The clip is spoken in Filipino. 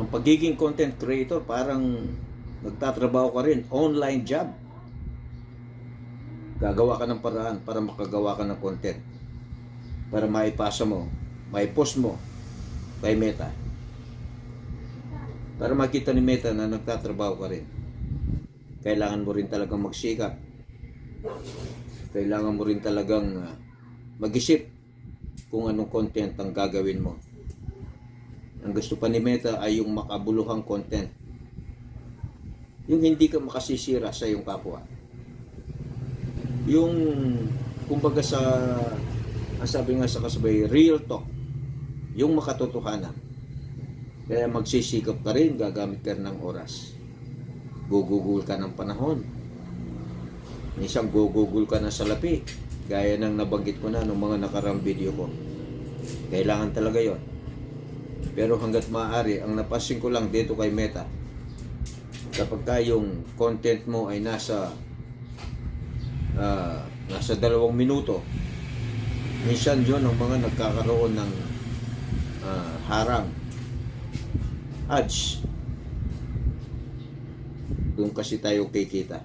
Ang pagiging content creator, parang nagtatrabaho ka rin, online job. Gagawa ka ng paraan para makagawa ka ng content, para maipasa mo, maipost mo kay Meta, para makita ni Meta na nagtatrabaho ka rin. Kailangan mo rin talagang magsikap. Kailangan mo rin talagang mag-isip kung anong content ang gagawin mo. Ang gusto pa ni Meta ay yung makabuluhang content, yung hindi ka makasisira sa iyong kapwa, yung kumbaga ang sabi nga sa kasabay, real talk, yung makatotohanan. Kaya magsisikap ka rin, gagamit ka ng oras, gugugol ka ng panahon, minsan gugugol ka ng salapi, gaya ng nabanggit ko na ng mga nakarang video ko. Kailangan talaga yon. Pero hanggat maaari, ang napasin ko lang dito kay Meta, kapag yung content mo ay nasa 2 minuto, minsan yun ang mga nagkakaroon ng harang, ads. Doon kasi tayo kikita.